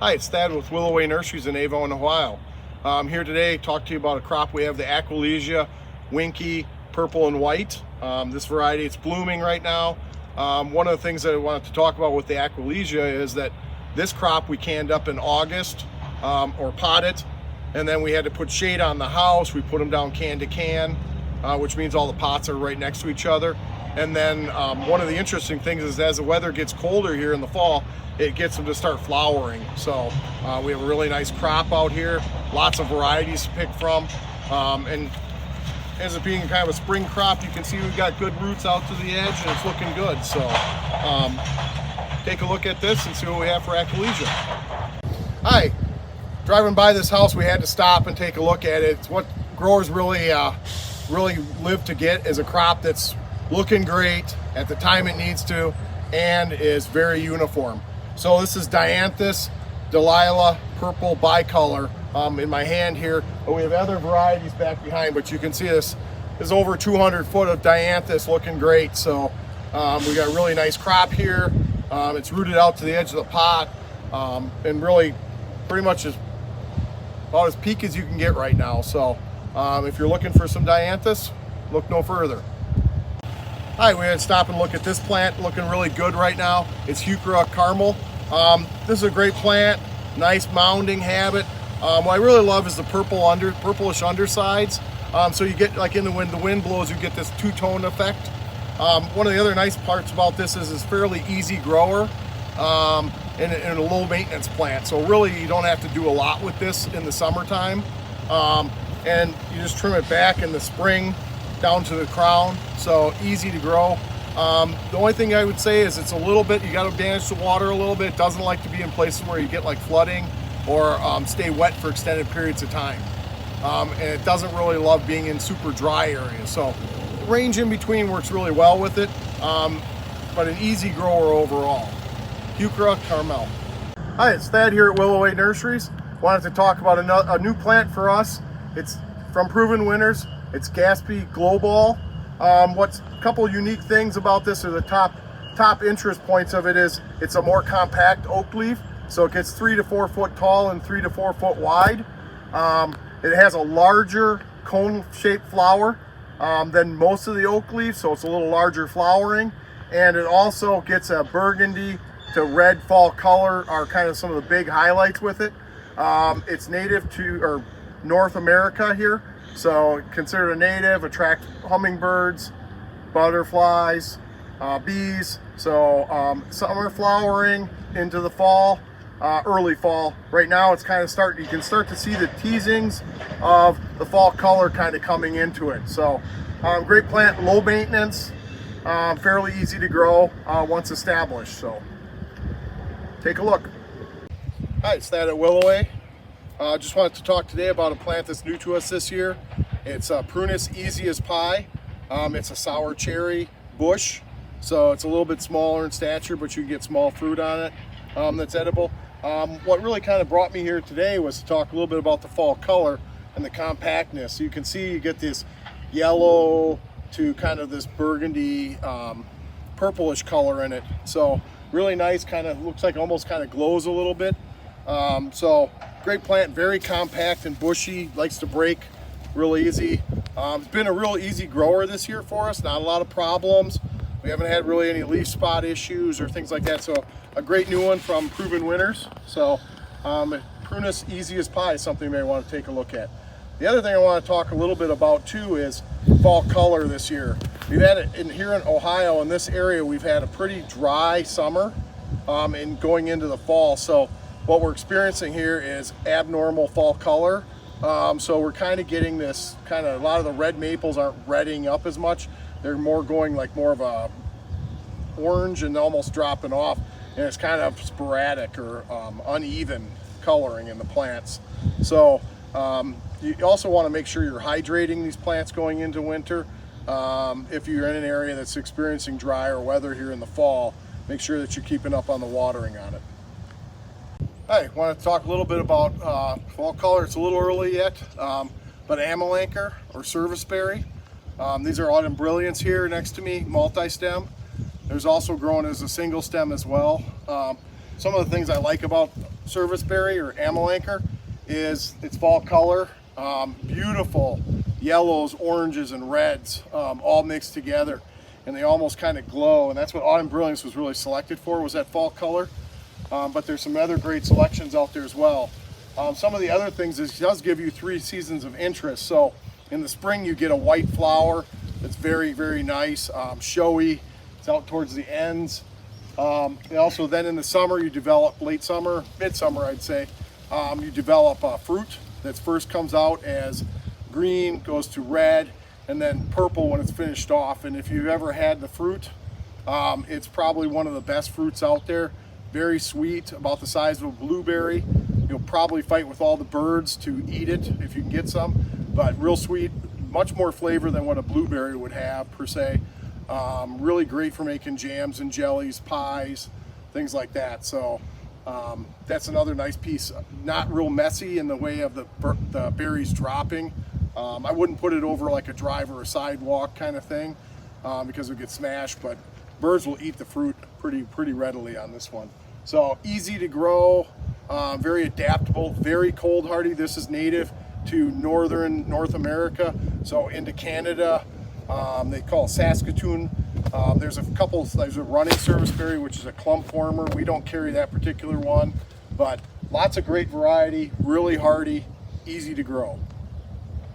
Hi, it's Thad with Willoway Nurseries in Avon, Ohio. I'm here today to talk to you about a crop. We have the Aquilegia Winky Purple and White. This variety, it's blooming right now. One of the things that I wanted to talk about with the Aquilegia is that this crop we canned up in August or potted, and then we had to put shade on the house. We put them down can to can, which means all the pots are right next to each other. And then one of the interesting things is as the weather gets colder here in the fall, it gets them to start flowering. So we have a really nice crop out here, lots of varieties to pick from. And as it being kind of a spring crop, you can see we've got good roots out to the edge and it's looking good. So take a look at this and see what we have for Aquilegia. Hi, driving by this house, we had to stop and take a look at it. It's what growers really live to get is a crop that's looking great at the time it needs to and is very uniform. So this is Dianthus Delilah Purple Bicolor in my hand here. But we have other varieties back behind, but you can see this is over 200 foot of Dianthus looking great. So we got a really nice crop here. It's rooted out to the edge of the pot and really pretty much about as peak as you can get right now. So if you're looking for some Dianthus, look no further. Hi, we had to stop and look at this plant, looking really good right now. It's Heuchera Carmel. This is a great plant, nice mounding habit. What I really love is the purplish undersides. So you get, like in the wind blows, you get this two-tone effect. One of the other nice parts about this is it's fairly easy grower and a low maintenance plant. So really you don't have to do a lot with this in the summertime. And you just trim it back in the spring down to the crown, so easy to grow. The only thing I would say is it's a little bit, you got to manage the water a little bit. It doesn't like to be in places where you get like flooding or stay wet for extended periods of time. And it doesn't really love being in super dry areas. So range in between works really well with it, but an easy grower overall. Heuchera Carmel. Hi, it's Thad here at Willoway Nurseries. Wanted to talk about a new plant for us. It's from Proven Winners. It's Gatsby Global. What's a couple unique things about this, or the top interest points of it, is it's a more compact oak leaf. So it gets 3 to 4 foot tall and 3 to 4 foot wide. It has a larger cone-shaped flower than most of the oak leaves, so it's a little larger flowering. And it also gets a burgundy to red fall color, are kind of some of the big highlights with it. It's native to North America here. So considered a native, attract hummingbirds, butterflies, bees. So summer flowering into the fall, early fall. Right now it's kind of you can start to see the teasings of the fall color kind of coming into it. So great plant, low maintenance, fairly easy to grow once established. So take a look. Hi, it's Thad at Willoway. Just wanted to talk today about a plant that's new to us this year. It's Prunus Easy as Pie. It's a sour cherry bush, so it's a little bit smaller in stature, but you can get small fruit on it that's edible. What really kind of brought me here today was to talk a little bit about the fall color and the compactness. So you can see you get this yellow to kind of this burgundy purplish color in it. So really nice, kind of looks like almost kind of glows a little bit. So great plant, very compact and bushy, likes to break real easy. It's been a real easy grower this year for us, not a lot of problems. We haven't had really any leaf spot issues or things like that. So a great new one from Proven Winners. So Prunus Easy as Pie is something you may want to take a look at. The other thing I want to talk a little bit about too is fall color this year. We've had it here in Ohio, in this area, we've had a pretty dry summer and going into the fall. So what we're experiencing here is abnormal fall color. So we're kind of getting this a lot of the red maples aren't redding up as much. They're more going like more of a orange and almost dropping off. And it's kind of sporadic or uneven coloring in the plants. So you also want to make sure you're hydrating these plants going into winter. If you're in an area that's experiencing drier weather here in the fall, make sure that you're keeping up on the watering on it. Hi, I want to talk a little bit about fall color. It's a little early yet, but Amelanchier or serviceberry. These are autumn brilliants here next to me, multi-stem. There's also growing as a single stem as well. Some of the things I like about serviceberry or Amelanker is its fall color. Beautiful yellows, oranges, and reds all mixed together, and they almost kind of glow, and that's what Autumn Brilliance was really selected for, was that fall color. But there's some other great selections out there as well. Some of the other things is it does give you 3 seasons of interest. So in the spring you get a white flower that's very, very nice, showy. It's out towards the ends. And also then in the summer you develop, late summer, midsummer I'd say, you develop fruit that first comes out as green, goes to red, and then purple when it's finished off. And if you've ever had the fruit, it's probably one of the best fruits out there. Very sweet, about the size of a blueberry. You'll probably fight with all the birds to eat it if you can get some, but real sweet, much more flavor than what a blueberry would have per se. Really great for making jams and jellies, pies, things like that. So that's another nice piece. Not real messy in the way of the berries dropping. I wouldn't put it over like a drive or a sidewalk kind of thing because it gets smashed, but birds will eat the fruit pretty readily on this one. So easy to grow, very adaptable, very cold hardy. This is native to northern North America, so into Canada. They call it Saskatoon. There's a running serviceberry, which is a clump former. We don't carry that particular one, but lots of great variety, really hardy, easy to grow.